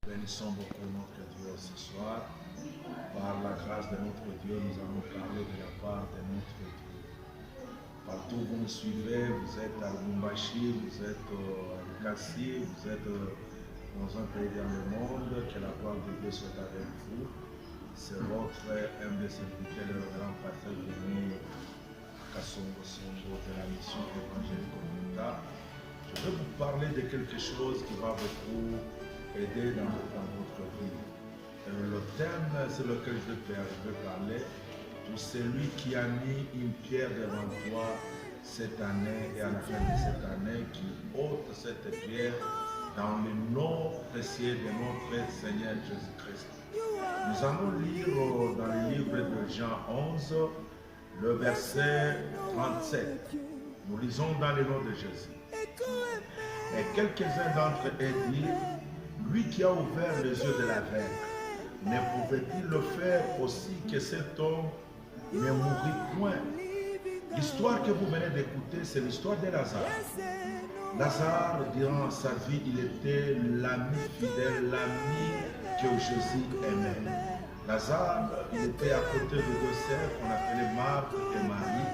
Bénissons beaucoup notre Dieu ce soir. Par la grâce de notre Dieu, nous allons parler de la part de notre Dieu. Partout où vous me suivez, vous êtes à Lubumbashi, vous êtes à Lukasi, vous êtes dans un pays dans le monde, que la gloire de Dieu soit avec vous. C'est votre humble serviteur, le grand pasteur Denis Kassongo Songo de la mission évangélique communautaire. Je vais vous parler de quelque chose qui va beaucoup aider dans votre vie. Le thème sur lequel je vais parler, pour celui qui a mis une pierre devant toi cette année et à la fin de cette année, qui ôte cette pierre dans le nom précieux de notre Seigneur Jésus-Christ. Nous allons lire dans le livre de Jean 11, le verset 37. Nous lisons dans le nom de Jésus. Et quelques-uns d'entre eux disent, lui qui a ouvert les yeux de l'aveugle, ne pouvait-il le faire aussi que cet homme ne mourrit point? L'histoire que vous venez d'écouter, c'est l'histoire de Lazare. Lazare, durant sa vie, il était l'ami fidèle, l'ami que Jésus aimait. Lazare, il était à côté de deux sœurs qu'on appelait Marthe et Marie.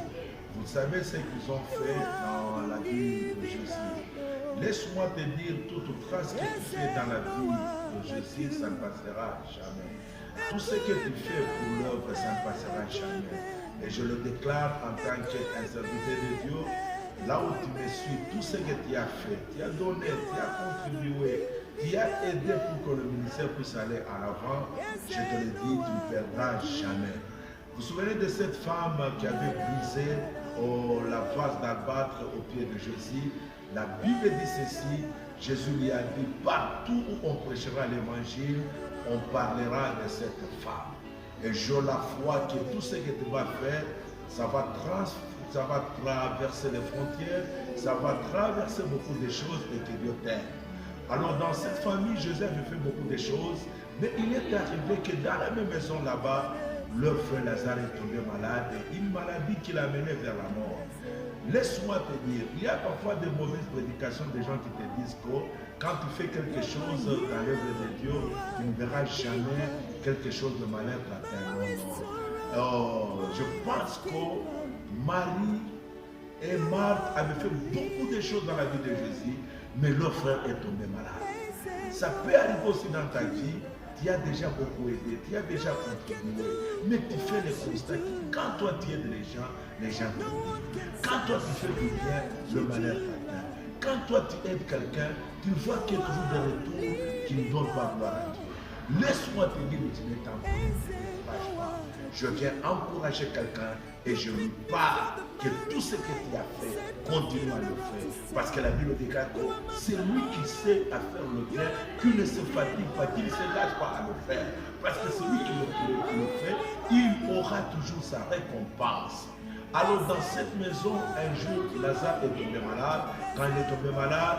Vous savez ce qu'ils ont fait dans la vie de Jésus. Laisse-moi te dire, toute trace que tu fais dans la vie de Jésus, ça ne passera jamais. Tout ce que tu fais pour l'œuvre, ça ne passera jamais. Et je le déclare en tant qu'un serviteur de Dieu, là où tu me suis, tout ce que tu as fait, tu as donné, tu as contribué, tu as aidé pour que le ministère puisse aller à l'avant, je te le dis, tu ne perdras jamais. Vous vous souvenez de cette femme qui avait brisé la vase d'albâtre au pied de Jésus? La Bible dit ceci, Jésus lui a dit, partout où on prêchera l'évangile, on parlera de cette femme. Et j'ai la foi que tout ce que tu vas faire, ça va traverser les frontières, ça va traverser beaucoup de choses et que Dieu t'aime. Alors dans cette famille, Joseph a fait beaucoup de choses, mais il est arrivé que dans la même maison là-bas, leur frère Lazare est tombé malade, et une maladie qui l'a mené vers la mort. Laisse-moi te dire, il y a parfois de mauvaises prédications des gens qui te disent que quand tu fais quelque chose dans l'œuvre de Dieu, tu ne verras jamais quelque chose de malheur t'atteindre. Je pense que Marie et Marthe avaient fait beaucoup de choses dans la vie de Jésus, mais leur frère est tombé malade. Ça peut arriver aussi dans ta vie. Tu as déjà beaucoup aidé, tu as déjà contribué, mais tu fais le constat que quand toi tu aides les gens t'aident. Quand toi tu fais du bien, le malheur t'atteint. Quand toi tu aides quelqu'un, tu vois qu'il y a toujours des retours qui ne donnent pas gloire à Dieu. Laisse-moi te dire, tu ne t'encourage pas. Je viens encourager quelqu'un et je lui parle que tout ce que tu as fait, continue à le faire. Parce que la Bible déclare que c'est lui qui sait à faire le bien, qui ne se fatigue pas, qui ne se lâche pas à le faire. Parce que celui qui le fait, il aura toujours sa récompense. Alors dans cette maison, un jour, Lazare est tombé malade. Quand il est tombé malade,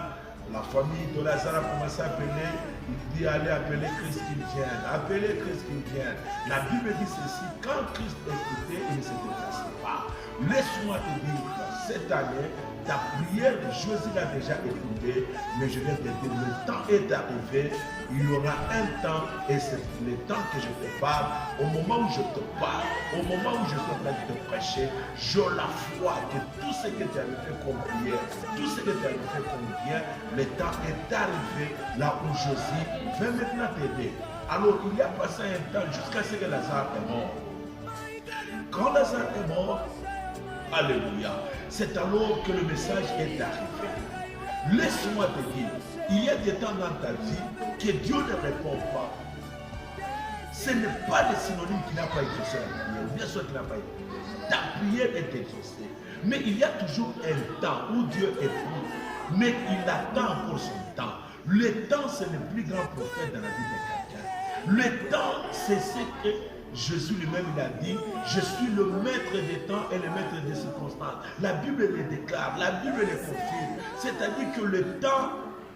la famille de Lazare a commencé à appeler, il dit allez appeler Christ qu'il vienne, appelez Christ qu'il vienne. La Bible dit ceci, quand Christ écoutait, il ne se déplaçait pas. Laisse-moi te dire, cette année, ta prière, Jésus l'a déjà écoutée, mais je viens te dire, le temps est arrivé, il y aura un temps, et c'est le temps que je te parle, au moment où je te parle, au moment où je suis en train de te prêcher, j'ai la foi que tout ce que tu avais fait comme prière, tout ce que tu avais fait comme bien, le temps est arrivé, là où Jésus va maintenant t'aider. Alors il y a passé un temps jusqu'à ce que Lazare est mort. Quand Lazare est mort, alléluia, c'est alors que le message est arrivé. Laisse-moi te dire, il y a des temps dans ta vie que Dieu ne répond pas. Ce n'est pas le synonyme qui n'a pas exaucé la prière, bien sûr qu'il n'a pas exaucé. Ta prière est exaucée. Mais il y a toujours un temps où Dieu est pris, mais il attend encore son temps. Le temps, c'est le plus grand prophète dans la vie de quelqu'un. Le temps, c'est ce que Jésus lui-même il a dit, je suis le maître des temps et le maître des circonstances. La Bible le déclare, la Bible le confirme. C'est-à-dire que le temps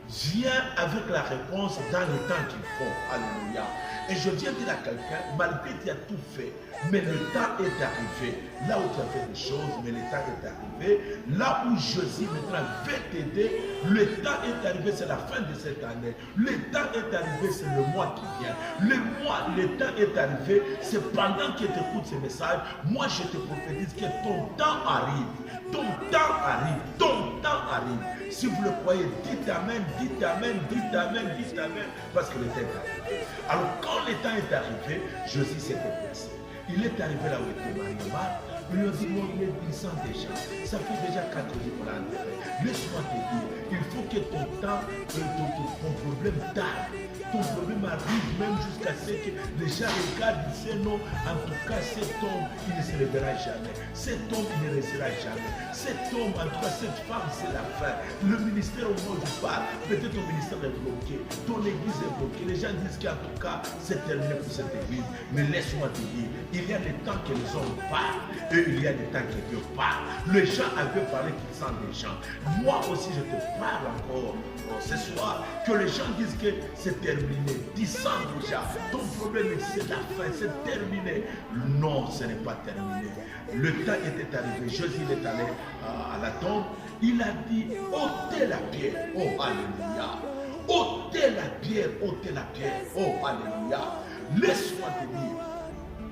Viens avec la réponse dans le temps qu'il faut. Alléluia. Et je viens dire à quelqu'un, malgré que tu as tout fait, mais le temps est arrivé. Là où tu as fait des choses, mais le temps est arrivé. Là où Jésus maintenant veut t'aider, le temps est arrivé, c'est la fin de cette année. Le temps est arrivé, c'est le mois qui vient. Le temps est arrivé, c'est pendant que tu écoutes ce message, moi je te prophétise que ton temps arrive. Ton temps arrive, ton temps arrive. Si vous le croyez, dites Amen, dites Amen, dites Amen, dites Amen, parce que le temps est arrivé. Alors quand le temps est arrivé, Jésus s'est déplacé. Il est arrivé là où était Marie-Marthe. Il lui a dit, non, il sent déjà. Ça fait déjà 4 jours qu'on l'a enterré. Laisse-moi te dire, il faut que ton temps, ton problème tarde. Ton problème arrive même jusqu'à ce que les gens regardent et disent non, en tout cas cet homme, il ne se lèvera jamais. Cet homme, il ne restera jamais. Cet homme, en tout cas cette femme, c'est la fin. Le ministère au moment où je parle, peut-être ton ministère est bloqué, ton église est bloquée. Les gens disent qu'en tout cas, c'est terminé pour cette église. Mais laisse-moi te dire, il y a des temps que les hommes parlent et il y a des temps que Dieu parle. Les gens avaient parlé qu'ils sentent des gens. Moi aussi, je te parle encore ce soir, que les gens disent que c'est terminé. Disant déjà, ton problème c'est la fin, c'est terminé. Non, ce n'est pas terminé. Le temps était arrivé. Jésus est allé à la tombe. Il a dit, ôtez la pierre. Oh, alléluia. Ôtez la pierre, ôtez la pierre. Oh, alléluia. Laisse-moi te dire.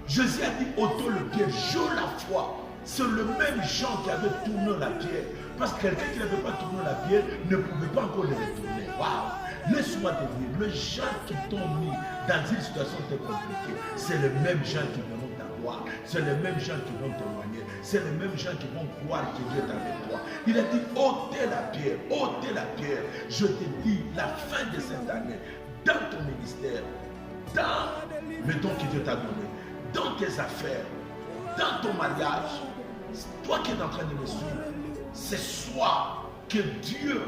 Jésus a dit, ôtez le pierre. Je la foi. C'est le même Jean qui avait tourné la pierre. Parce que quelqu'un qui n'avait pas tourné la pierre ne pouvait pas encore le retourner. Waouh! Laisse-moi te dire, le gens qui t'ont mis dans une situation très compliquée, c'est les mêmes gens qui vont t'avoir. C'est les mêmes gens qui vont témoigner. C'est les mêmes gens qui vont croire que Dieu est avec toi. Il a dit, ôtez la pierre, ôtez la pierre. Je te dis, la fin de cette année, dans ton ministère, dans le don que Dieu t'a donné, dans tes affaires, dans ton mariage, toi qui es en train de me suivre, ce soir que Dieu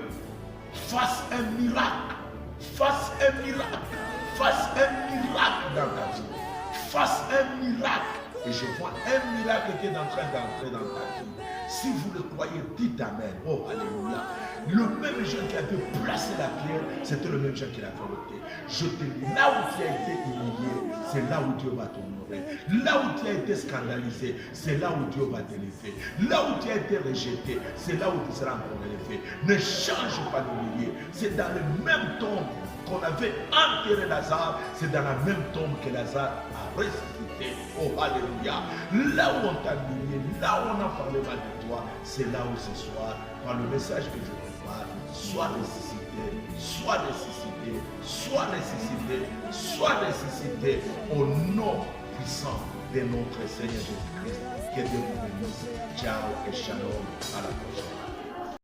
fasse un miracle, fasse un miracle, fasse un miracle dans ta vie, fasse un miracle. Et je vois un miracle qui est en train d'entrer dans ta vie. Si vous le croyez, dites Amen. Oh, alléluia. Le même Jean qui avait placé la pierre, c'était le même Jean qui l'a fait ôter. Je te dis, là où tu as été humilié, c'est là où Dieu va t'honorer. Là où tu as été scandalisé, c'est là où Dieu va t'élever. Là où tu as été rejeté, c'est là où tu seras encore élevé. Ne change pas de milieu. C'est dans le même tombe qu'on avait enterré Lazare, c'est dans la même tombe que Lazare a ressuscité. Oh, alléluia. Là où on t'a humilié, là où on a parlé mal de toi, c'est là où ce soir, par le message que je prépare, sois ressuscité, sois ressuscité, sois ressuscité, sois ressuscité au nom puissant de notre Seigneur Jésus-Christ. Que Dieu vous bénisse. Ciao et shalom. À la prochaine.